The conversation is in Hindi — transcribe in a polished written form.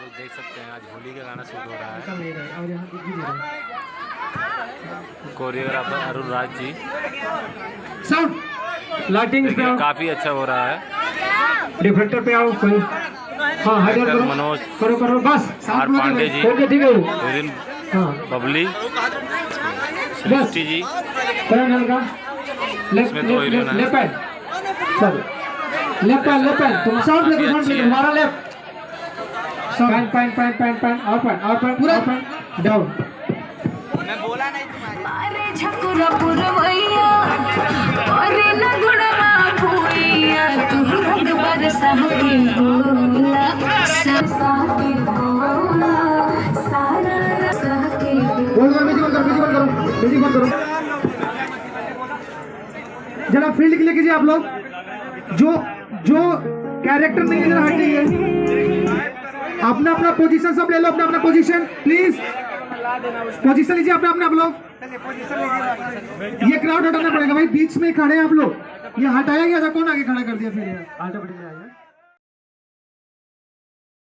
लोग देख सकते हैं आज होली का गाना शूट हो रहा है। और यहाँ भी दे रहा है choreographer Arun Raj ji. Sound lighting पे आओ, काफी अच्छा हो रहा है। डिफेक्टर पे आओ कोई। हाँ हाइडर करो, मनोज करो करो बस। आर पांडे जी, ओके ठीक है। हाँ बबली, सृष्टि जी, करण हल्का left left pad, sorry left pad तुम साउंड लेके हमारा left pan pan pan pan pan और पैन पूरा डाउन। मैं बोला नहीं तुम्हारे अरे झकुरा पुरवैया अरे न गुणवा भूइया तू रंग बरसा के बोला ससा के बोला सारा रसा के बोलो म्यूजिक बंद करो जरा फील्ड के लिए कीजिए आप लोग। जो कैरेक्टर नहीं है जरा हटिए। अपना अपना पोजीशन सब ले लो, अपना अपना पोजीशन प्लीज। पोजीशन लीजिए अपना अपना आप लोग। ये क्राउड हटाना पड़ेगा भाई, बीच में खड़े हैं आप लोग। ये हटाया गया था, कौन आगे खड़ा कर दिया फिर?